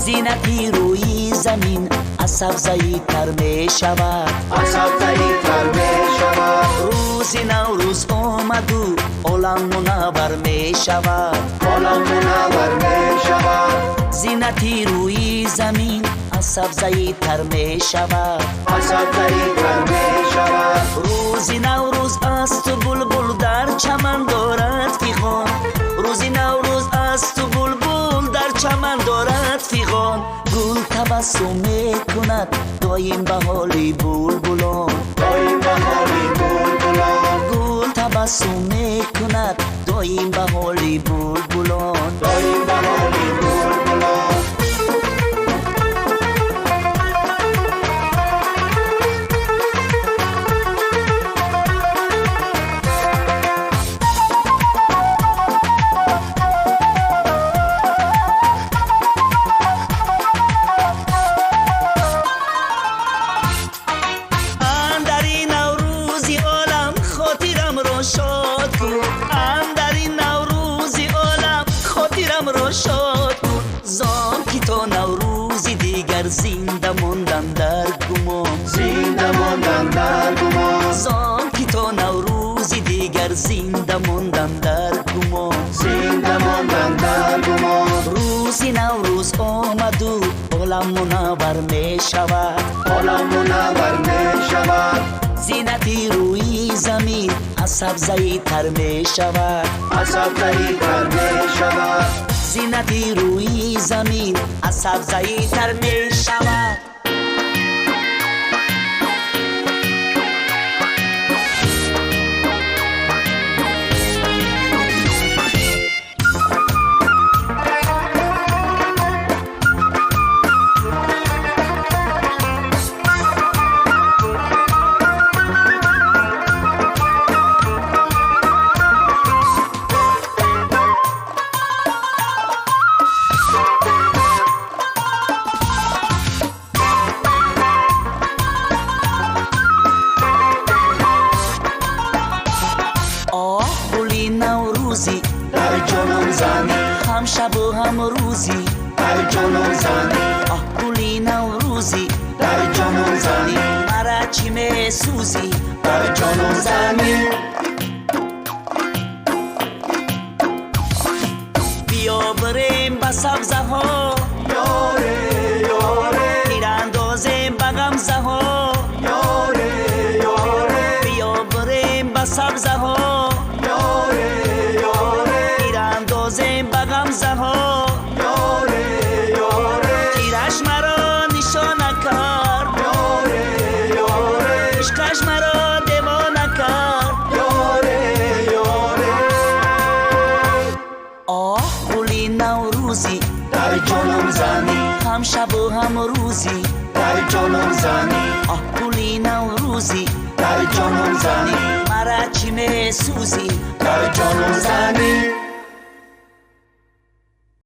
زینتی روی زمین از سبزه‌ای تر می شود، از سبزه‌ای تر می شود. روزی نوروز آمد و عالم منور می شود، عالم منور می شود. زینتی روی زمین از سبزه‌ای تر می شود، از سبزه‌ای تر می شود. روزی نوروز است و بلبل در چمن دارد فیغان، روزی نوروز است و بلبل در چمن دارد فیغان. گل تبسم می کند دایم به حالی بلبلان، دایم به حالی بلبلان. گل تبسم می کند دایم به حالی بلبلان، دایم به حالی بلبلان. زان که تا نوروزی دیگر زنده ماندم در گمان، زنده ماندم در گمان. زان که تا نوروزی دیگر زنده ماندم در گمان، زنده ماندم در گمان. روزی نوروز آمد و عالم منور می شود، عالم منور می شود. زینتی روی زمین از سبزه‌ای تر می شود، از سبزه‌ای تر می شود. زینتی روی زمین از سبزه‌ای تر می شود. نوروزی در جنون زنی، هم شب و هم روزی در جنون زنی. آه گلی نوروزی در جنون زنی، مرا چی می سوزی در جنون زنی. بیا بریم به سبزه ها یاره یاره، تیراندازیم به غمزه ها یاره یاره. بیا بریم به سبزه ها یاره یاره، تیراندازیم به غمزه ها یاره یاره. تیرش مرا نشانه کرد، یاره یاره، عشقش مرا دیوانه کرد. یاره یاره. آه گلی نوروزی در جنون زنی، هم شب و هم روزی در جنون زنی. آه گلی نوروزی در جنون زنی، مرا چی می سوزی در جنون زنی.